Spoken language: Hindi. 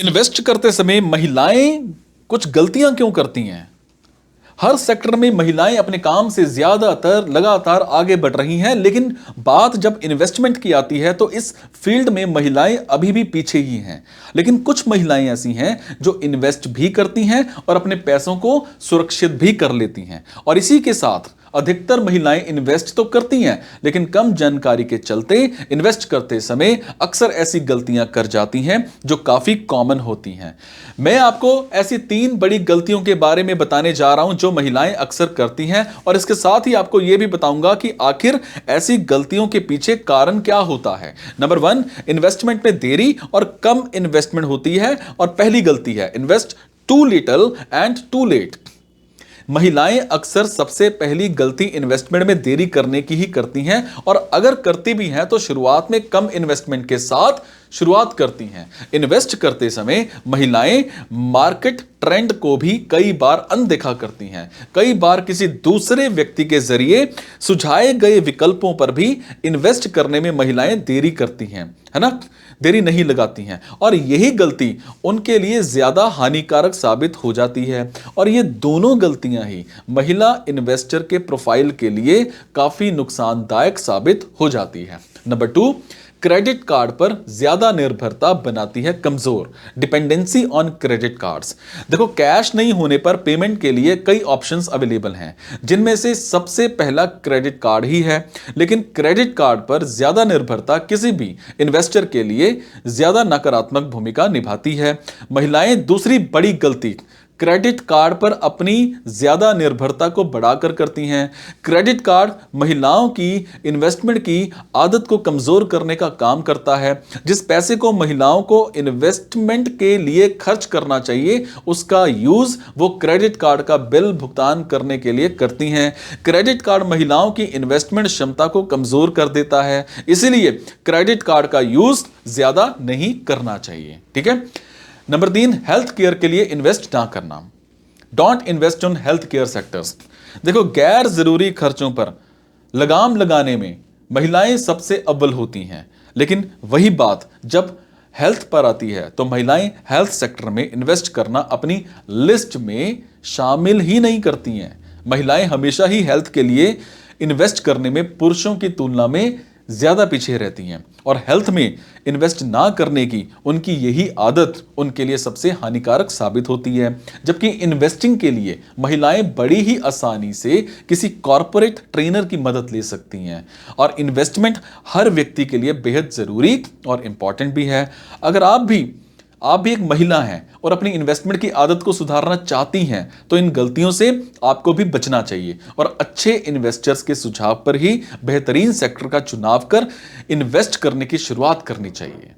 इन्वेस्ट करते समय महिलाएं कुछ गलतियां क्यों करती हैं? हर सेक्टर में महिलाएं अपने काम से ज्यादातर लगातार आगे बढ़ रही हैं, लेकिन बात जब इन्वेस्टमेंट की आती है तो इस फील्ड में महिलाएं अभी भी पीछे ही हैं। लेकिन कुछ महिलाएं ऐसी हैं जो इन्वेस्ट भी करती हैं और अपने पैसों को सुरक्षित भी कर लेती हैं। और इसी के साथ अधिकतर महिलाएं इन्वेस्ट तो करती हैं, लेकिन कम जानकारी के चलते इन्वेस्ट करते समय अक्सर ऐसी गलतियां कर जाती हैं जो काफी कॉमन होती हैं। मैं आपको ऐसी 3 बड़ी गलतियों के बारे में बताने जा रहा हूं जो महिलाएं अक्सर करती हैं, और इसके साथ ही आपको यह भी बताऊंगा कि आखिर ऐसी गलतियों के पीछे कारण क्या होता है। नंबर 1, इन्वेस्टमेंट में देरी और कम इन्वेस्टमेंट होती है। और पहली गलती है invest too little and too late. महिलाएं अक्सर सबसे पहली गलती इन्वेस्टमेंट में देरी करने की ही करती हैं, और अगर करती भी हैं तो शुरुआत में कम इन्वेस्टमेंट के साथ शुरुआत करती हैं। इन्वेस्ट करते समय महिलाएं मार्केट ट्रेंड को भी कई बार अनदेखा करती हैं। कई बार किसी दूसरे व्यक्ति के जरिए सुझाए गए विकल्पों पर भी इन्वेस्ट करने में महिलाएं देरी करती हैं, है ना, देरी नहीं लगाती हैं, और यही गलती उनके लिए ज्यादा हानिकारक साबित हो जाती है। और ये दोनों गलतियां ही महिला इन्वेस्टर के प्रोफाइल के लिए काफी नुकसानदायक साबित हो जाती है। नंबर 2, क्रेडिट कार्ड पर ज्यादा निर्भरता बनाती है कमजोर। Dependency on credit cards. देखो, कैश नहीं होने पर पेमेंट के लिए कई ऑप्शंस अवेलेबल हैं, जिनमें से सबसे पहला क्रेडिट कार्ड ही है। लेकिन क्रेडिट कार्ड पर ज्यादा निर्भरता किसी भी इन्वेस्टर के लिए ज्यादा नकारात्मक भूमिका निभाती है। महिलाएं दूसरी बड़ी गलती क्रेडिट कार्ड पर अपनी ज्यादा निर्भरता को बढ़ाकर करती हैं। क्रेडिट कार्ड महिलाओं की इन्वेस्टमेंट की आदत को कमजोर करने का काम करता है। जिस पैसे को महिलाओं को इन्वेस्टमेंट के लिए खर्च करना चाहिए, उसका यूज वो क्रेडिट कार्ड का बिल भुगतान करने के लिए करती हैं। क्रेडिट कार्ड महिलाओं की इन्वेस्टमेंट क्षमता को कमजोर कर देता है, इसीलिए क्रेडिट कार्ड का यूज ज्यादा नहीं करना चाहिए। ठीक है। नंबर 3, हेल्थ केयर के लिए इन्वेस्ट ना करना। Don't invest on health care sectors. देखो, गैर जरूरी खर्चों पर लगाम लगाने में महिलाएं सबसे अव्वल होती हैं, लेकिन वही बात जब हेल्थ पर आती है तो महिलाएं हेल्थ सेक्टर में इन्वेस्ट करना अपनी लिस्ट में शामिल ही नहीं करती हैं। महिलाएं हमेशा ही हेल्थ के लिए इन्वेस्ट करने में पुरुषों की तुलना में ज्यादा पीछे रहती हैं, और हेल्थ में इन्वेस्ट ना करने की उनकी यही आदत उनके लिए सबसे हानिकारक साबित होती है। जबकि इन्वेस्टिंग के लिए महिलाएं बड़ी ही आसानी से किसी कॉर्पोरेट ट्रेनर की मदद ले सकती हैं, और इन्वेस्टमेंट हर व्यक्ति के लिए बेहद जरूरी और इंपॉर्टेंट भी है। अगर आप भी एक महिला हैं और अपनी इन्वेस्टमेंट की आदत को सुधारना चाहती हैं, तो इन गलतियों से आपको भी बचना चाहिए और अच्छे इन्वेस्टर्स के सुझाव पर ही बेहतरीन सेक्टर का चुनाव कर इन्वेस्ट करने की शुरुआत करनी चाहिए।